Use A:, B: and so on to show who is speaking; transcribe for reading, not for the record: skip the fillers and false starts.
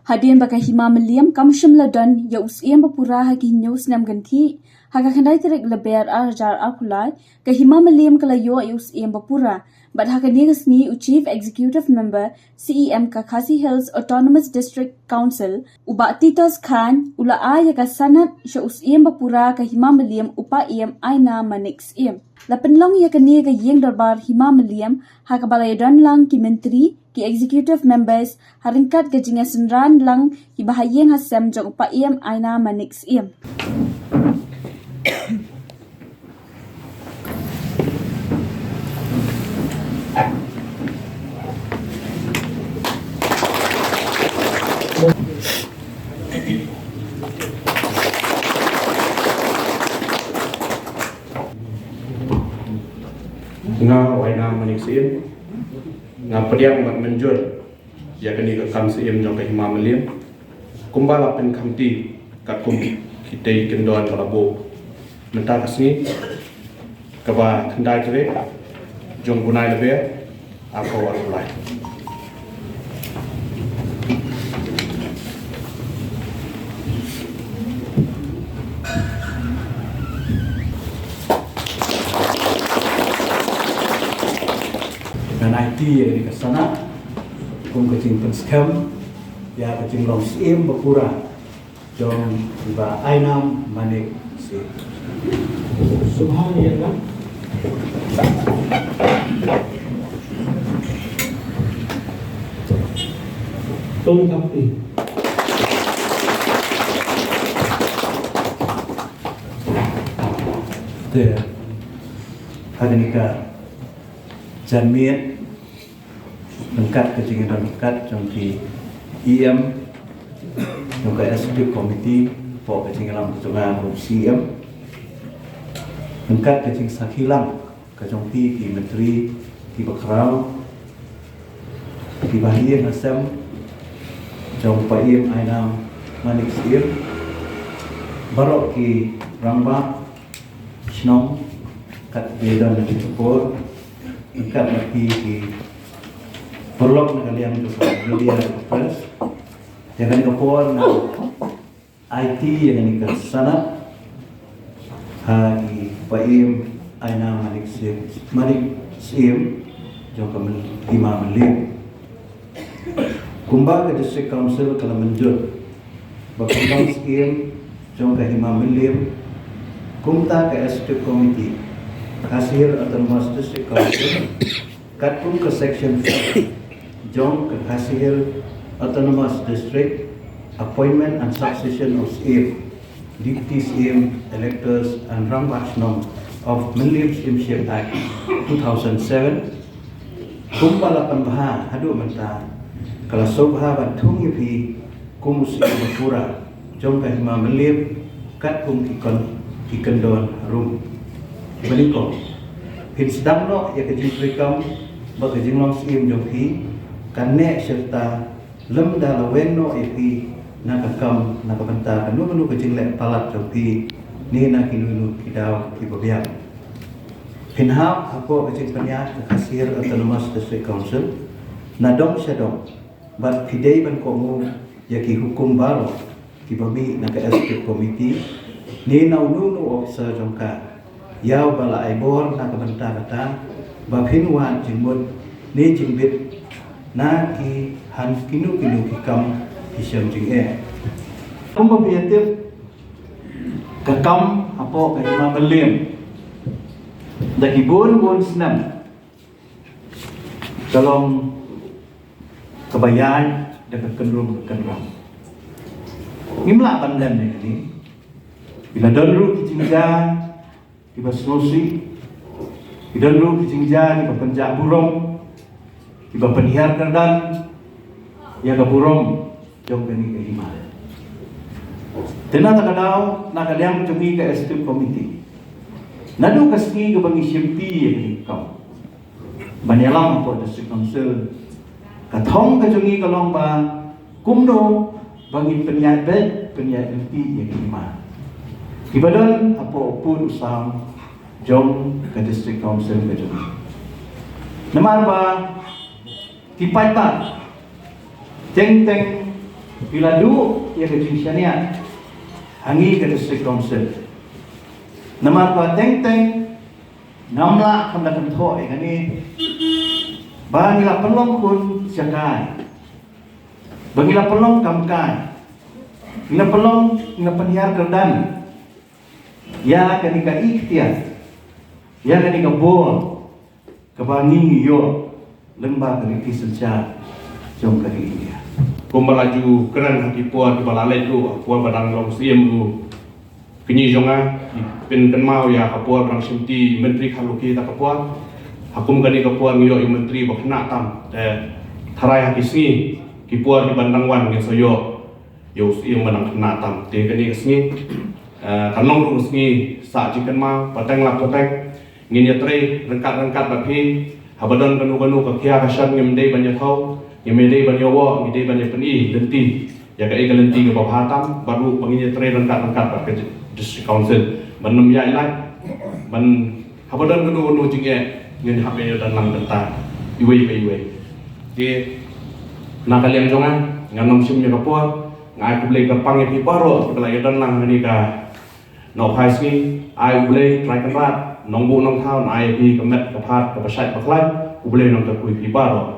A: Hadian baka hima meliam kamsham ladan ya usiem bapura hagi news nam ganti haga khandai terek leber arjar akulai ka hima meliam kalayo ya usiem bapura but haga negas ni chief executive member CEM ka Khasi Hills Autonomous District Council uba Titos Khan ula ya ka sanat ya usiem bapura ka hima meliam upa iem aina manix iem lapenlong ya ka ni ka yeng darbar hima meliam haga balayadan lang ki menteri ki executive members haringkat gajinga senran lang ki bahayeng hasem jong pa iem aina manix iem.
B: Nga waina manix iem nga pediang mat menjur ya kini ke kam sim jong ke hima meliam kumbala pen kamti ka kum kitei kendon kalabo menta kasni kaba kendai kre jong gunai lebe ako alai
C: dan IT yang di sana kum kecing penskem ya kecing long sim bapura jong ba ainam manik si subhanallah tong kampi te hadanika janmiat lengkap kecingin lengkap contoh EM juga executive committee po kecingin lam kecungan CM lengkap kecing sakilang kecong ki menteri ki bakrau ki bahia nasam jong pa EM ainam manik CM barok ki ramba snong kat bedan di Jepur ikat mati di perlok na kalian itu media press jangan kapor na IT yang ke sana di paim aina manik sim jong kamen hima melim kumba ke district council kala menjur bakal sim jong ke hima melim kumta ke executive committee Khasi Hills Autonomous District Council Katpun ke Section 4 Jong ke Khasi Hills Autonomous District Appointment and Succession of SIM Deputy SIM Electors and Rambachnom of Millennium SIMship Act 2007 Kumpala Pembaha Hadu Menta Kala Sobha Bantung Yipi Kumusi Mapura Jong ke Hima Millennium Katpun Kikendon Rum Berikut, sedang no ya kejing perikam, bagajing long sim jompi, karena serta lemda lawen no epi nakakam nakabenta kanu kejing lek palat jompi ni nak kinu kidau kibabiak. Pinhap aku kejing penyat ke Khasi Hills Autonomous District Council, nadong syadong, bat pidei ban komu ya ki hukum baru kibami nak executive committee ni naunu officer jongka. Yau bala aibor na kabanta kata babhinwan jingmut ni jingbit na ki han kinu kikam kisam jingge pembiatif kakam apo kahima melim daki bun senam kalong kebayaan dan kenrum ngimla pandan ini bila dulu kijingja Iba selusi, iba dulu kijingja, iba penjak burung, iba penihar kerdan, ya ke burung, jom kini ke lima. Tena tak kadau, nak kalian cumi ke executive committee. Nadu kasih ke bangi simpi yang kau. Banyalam po district council, katong ke cumi ke lomba, kumno bangi penyat MP yang lima. Ibadan apa pun usang jom ke district council ke jom. Namar ba tipai tak teng Bila du ya ke jinsianya hangi ke district council. Nama pa teng namla kam dakan tho ini bangila pelong kun jakai. Bangila pelong kamkai. Ila pelong ila penyiar kerdan. Ya kenika ikhtiar. Ya kenika bol kebangi yo lembah kenika senja jom kali ini.
B: Kumbalaju keren hati puan di balalai tu puan badang long siem tu kini jonga pen mau ya kapua barang simti menteri kaluki tak kapua hakum kani kapua ngiyo i menteri bakna tam tharai haki singi kipua di bandang wan ngi soyo yo siem badang kena tam te kani singi kanong ru singi sa jikan ma pateng lap pateng ngin yatre rengkat bapi habadon kanu kakia kasan ngemdei banyak tau ngemdei banyak wo ngemdei banyak peni lenti ya kai ka lenti ke bawah hatam baru penginya tre rengkat bapi district council menem ya ilai men habadon kanu jinge ngin hape dan lang tenta iwe di nakaliam jongan nganom sim ya kapua ngai kublei kapang ya piparo sebelah dan lang ni ka no paisni ai kublei try kan rat nong bu nong thau nai pi kamet kapat kapasai paklai kublei nong ka kui piparo